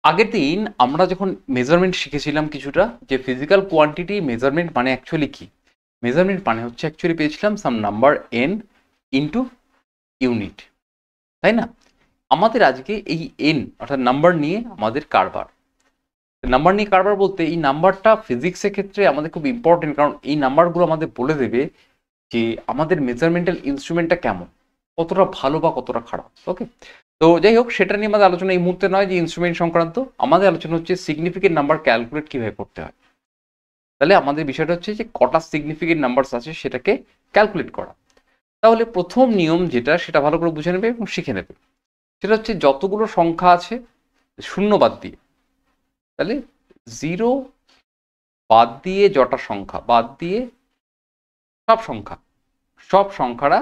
আগের দিন আমরা যখন মেজারমেন্ট শিখেছিলাম কিছুটা, যে ফিজিক্যাল কোয়ান্টিটি মেজারমেন্ট মানে অ্যাকচুয়ালি কি, মেজারমেন্ট মানে হচ্ছে অ্যাকচুয়ালি পেয়েছিলাম সাম নাম্বার এন ইনটু ইউনিট, তাই না? আমাদের আজকে এই এন অর্থাৎ নাম্বার নিয়ে আমাদের কারবার। নাম্বার নিয়ে কারবার বলতে এই নাম্বারটা ফিজিক্সের ক্ষেত্রে আমাদের খুব ইম্পর্টেন্ট, কারণ এই নাম্বারগুলো আমাদের বলে দেবে যে আমাদের মেজারমেন্টাল ইনস্ট্রুমেন্টটা কেমন, কতটা ভালো বা কতটা খারাপ। ওকে, তো যাই হোক, সেটা নিয়ে আমাদের আলোচনা এই মুহূর্তে নয় যে ইনস্ট্রুমেন্ট সংক্রান্ত, আমাদের আলোচনা হচ্ছে সিগনিফিকেন্ট নাম্বার ক্যালকুলেট কিভাবে করতে হয়। তাহলে আমাদের বিষয়টা হচ্ছে যে কটা সিগনিফিকেন্ট নাম্বার আছে সেটাকে ক্যালকুলেট করা। তাহলে প্রথম নিয়ম যেটা, সেটা ভালো করে বুঝে নেবে এবং শিখে নেবে। সেটা হচ্ছে যতগুলো সংখ্যা আছে শূন্য বাদ দিয়ে, তাহলে জিরো বাদ দিয়ে যটা সংখ্যা বাদ দিয়ে সব সংখ্যা, সব সংখ্যারা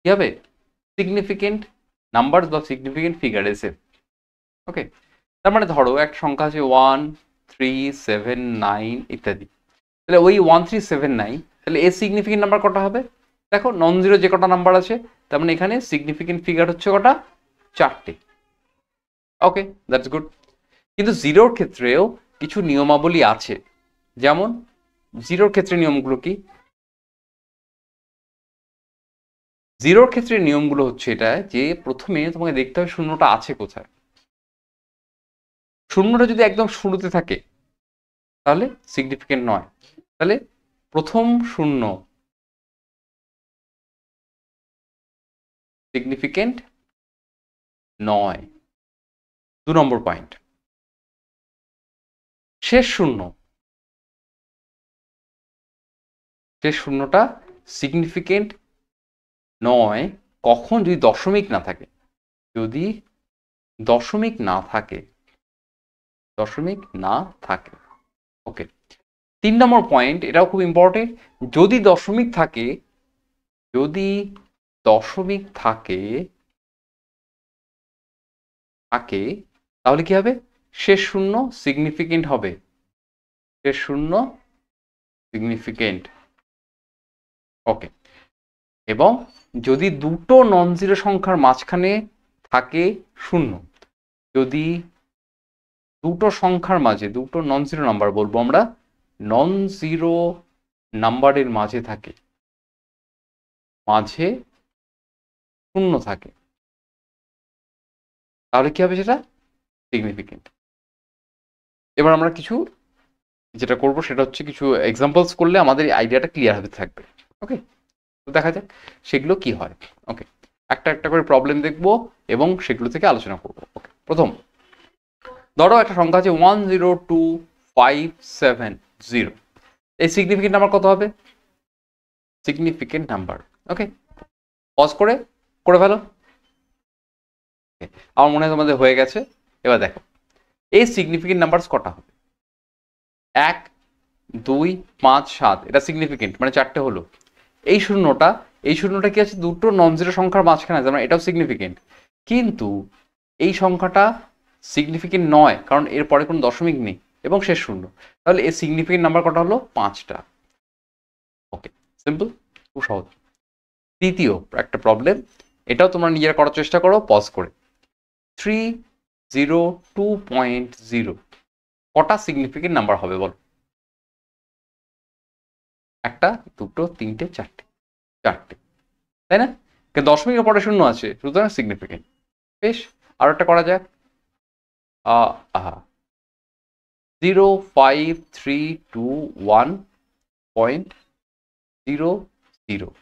কি হবে, সিগনিফিকেন্ট নাম্বার বা সিগনিফিকেন্ট ফিগার এসে। ওকে, তার মানে ধরো একটা সংখ্যা আছে 1379 ইত্যাদি, তাহলে ওই 1379, তাহলে এর সিগনিফিকেন্ট নাম্বার কটা হবে? দেখো নন জিরো যে কটা নাম্বার আছে, তার মানে এখানে সিগনিফিকেন্ট ফিগার হচ্ছে কটা, চারটে। ওকে, দ্যাটস গুড। কিন্তু জিরোর ক্ষেত্রেও কিছু নিয়মাবলী আছে। যেমন জিরোর ক্ষেত্রে নিয়মগুলো কি? জিরোর ক্ষেত্রে নিয়মগুলো হচ্ছে এটা যে প্রথমে তোমাকে দেখতে হবে শূন্যটা আছে কোথায়। শূন্যটা যদি একদম শুরুতে থাকে তাহলে সিগনিফিকেন্ট নয়। তাহলে প্রথম শূন্য সিগনিফিকেন্ট নয়। 2 নম্বর পয়েন্ট, শেষ শূন্য, শেষ শূন্যটা সিগনিফিকেন্ট নয় কখন, যদি দশমিক না থাকে। যদি দশমিক না থাকে, দশমিক না থাকে। ওকে, 3 নম্বর পয়েন্ট, এটাও খুব ইম্পর্টেন্ট। যদি দশমিক থাকে, যদি দশমিক থাকে থাকে তাহলে কি হবে, শেষ শূন্য সিগনিফিকেন্ট হবে, শেষ শূন্য সিগনিফিকেন্ট। ওকে, এবং যদি দুটো নন জিরো সংখ্যার মাঝখানে থাকে শূন্য, যদি দুটো সংখ্যার মাঝে, দুটো নন জিরো নাম্বার বলবো আমরা, নন জিরো নাম্বারের মাঝে থাকে, মাঝে শূন্য থাকে, তাহলে কি হবে, সেটা সিগনিফিকেন্ট। এবার আমরা কিছু যেটা করব সেটা হচ্ছে কিছু এক্সাম্পলস করলে আমাদের আইডিয়াটা ক্লিয়ার হতে থাকবে। ওকে, তো দেখা যাক সেগুলো কি হয়। ওকে, একটা একটা করে প্রবলেম দেখব এবং সেগুলো থেকে আলোচনা করব। ওকে, প্রথম ধরো একটা সংখ্যা আছে 102570। এই সিগনিফিকেন্ট নাম্বার কত হবে? Significant number. ওকে, পজ করে করে ফেলো। আমার মনে হয় তোমাদের হয়ে গেছে। এবার দেখো এই সিগনিফিকেন্ট নাম্বার কটা হবে। 1 2 5 7, এটা সিগনিফিকেন্ট মানে চারটে হলো। এই শূন্যটা, এই শূন্যটা কি আছে, দুটো নন জিরো সংখ্যার মাঝখানে আছে, মানে এটাও সিগনিফিকেন্ট। কিন্তু এই সংখ্যাটা সিগনিফিকেন্ট নয় কারণ এর পরে কোনো দশমিক নেই এবং শেষ শূন্য। তাহলে এর সিগনিফিকেন্ট নাম্বার কটা হলো, 5টা। ওকে, সিম্পল, খুব সহজ। তৃতীয় একটা প্রবলেম, এটাও তোমরা নিজেরা করার চেষ্টা করো পজ করে। 302.0 কটা সিগনিফিকেন্ট নাম্বার হবে বলো? একটা, দুটো, তিনটে, চারটে, চারটে, তাই না? কিন্তু দশমিকের পরে শূন্য আছে, সুতরাং সিগনিফিকেন্ট। বেশ, আরো একটা করা যাক। আহা 05321.00,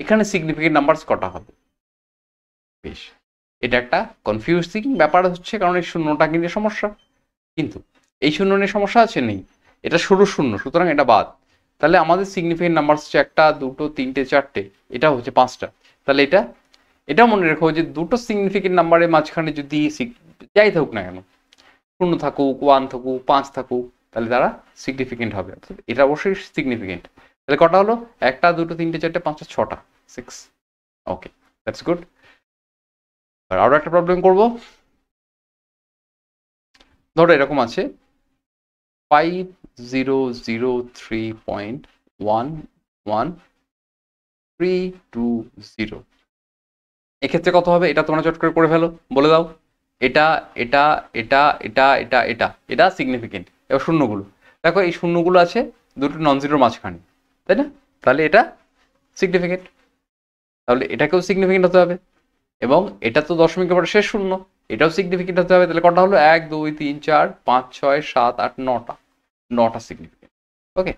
এখানে সিগনিফিকেন্ট নাম্বার কটা হবে? বেশ, এটা একটা কনফিউজিং ব্যাপার হচ্ছে, কারণ এই শূন্যটা কিন্তু সমস্যা। কিন্তু এই শূন্য নিয়ে সমস্যা আছে নেই, এটা শুরু শূন্য, সুতরাং এটা বাদ। তাহলে আমাদের সিগনিফিকেন্ট নাম্বার হচ্ছে একটা, দুটো, তিনটে, চারটে, এটা হচ্ছে 5টা। তাহলে এটা, এটাও মনে রেখো যে দুটো সিগনিফিকেন্ট নাম্বারের মাঝখানে যদি যাই থাকুক না কেন, শূন্য থাকুক, 1 থাকুক, 5 থাকুক, তাহলে তারা সিগনিফিকেন্ট হবে। এটা অবশ্যই সিগনিফিকেন্ট। তাহলে কটা হলো, একটা, দুটো, তিনটে, চারটে, পাঁচটা, 6টা, 6। ওকে, দ্যাটস গুড। আরো একটা প্রবলেম করব। ধরো এরকম আছে 5003.11320, এক্ষেত্রে কত হবে এটা তোমরা চট করে করে ফেলো, বলে দাও। এটা এটা এটা এটা এটা এটা এটা সিগনিফিকেন্ট। এবার শূন্যগুলো দেখো, এই শূন্যগুলো আছে দুটো নন জিরোর মাঝখানে, তাই না? তাহলে এটা সিগনিফিকেন্ট, তাহলে এটাকেও সিগনিফিকেন্ট হতে হবে। এবং এটা তো দশমিকের পরে শেষ শূন্য, এটাও সিগনিফিকেন্ট হতে হবে। তাহলে কটা হলো? 1 2 3 4 5 6 7 8 9টা, 9টা সিগনিফিকেন্ট। ওকে,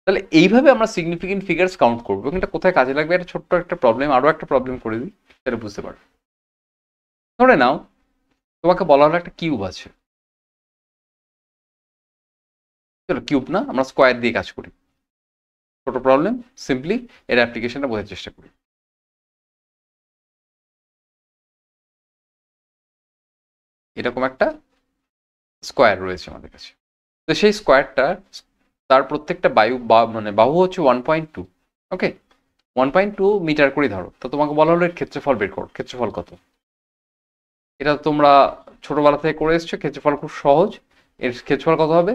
তাহলে এইভাবে আমরা সিগনিফিকেন্ট ফিগার্স কাউন্ট করবো। এটা কোথায় কাজে লাগবে? এটা ছোট্ট একটা প্রবলেম, আরো একটা প্রবলেম করে দিই, সেটা বুঝতে পারবে। ধরে নাও তোমাকে বলা হলো একটা কিউব আছে, চলো কিউব না, আমরা স্কোয়ার দিয়ে কাজ করি। ছোট প্রবলেম, সিম্পলি এর অ্যাপ্লিকেশনটা বোঝার চেষ্টা করি। এরকম একটা স্কোয়ার রয়েছে আমাদের কাছে, তো সেই স্কোয়ারটা, তার প্রত্যেকটা মানে বাহু হচ্ছে 1.2। ওকে, 1.2 মিটার করে ধরো। তো তোমাকে বলা হলো এর ক্ষেত্রফল বের করো। ক্ষেত্রফল কত? এটা তোমরা ছোটবেলা থেকে করে এসছো, ক্ষেত্রফল খুব সহজ। এর ক্ষেত্রফল কত হবে?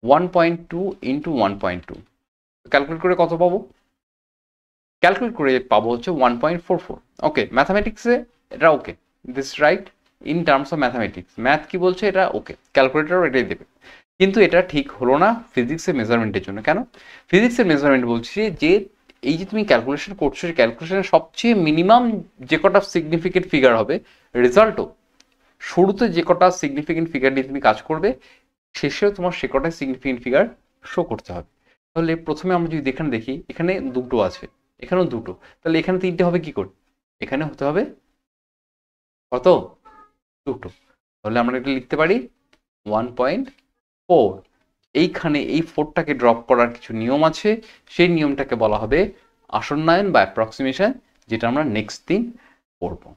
1.2 ইন্টু 1.2। ক্যালকুলেট করে কত পাবো? ক্যালকুলেট করে পাবো হচ্ছে 1.44। ওকে, ম্যাথামেটিক্সে এটা okay, this right in terms of mathematics. Math কি বলছে এটা ওকে, ক্যালকুলেটরও এটাই দেবে। কিন্তু এটা ঠিক হলো না ফিজিক্সের মেজারমেন্টের জন্য। কেন? ফিজিক্সের মেজারমেন্ট বলছে যে এই যে তুমি ক্যালকুলেশন করছো, সেই ক্যালকুলেশনের সবচেয়ে মিনিমাম যে কটা সিগনিফিকেন্ট ফিগার হবে, রেজাল্টও শুরুতে যে কটা সিগনিফিকেন্ট ফিগার নিয়ে তুমি কাজ করবে, শেষেও তোমার সে কটা সিগনিফিকেন্ট ফিগার শো করতে হবে। তাহলে প্রথমে আমরা যদি এখানে দেখি, এখানে দুটো আছে, এখানেও দুটো, তাহলে এখানে তিনটে হবে কি করে? এখানে হতে হবে কত? দুটো। তাহলে আমরা এটা লিখতে পারি 1.4। এইখানে এই 4টাকে ড্রপ করার কিছু নিয়ম আছে, সেই নিয়মটাকে বলা হবে আসন্নায়ন বা অ্যাপ্রক্সিমেশন, যেটা আমরা নেক্সট দিন পড়বো।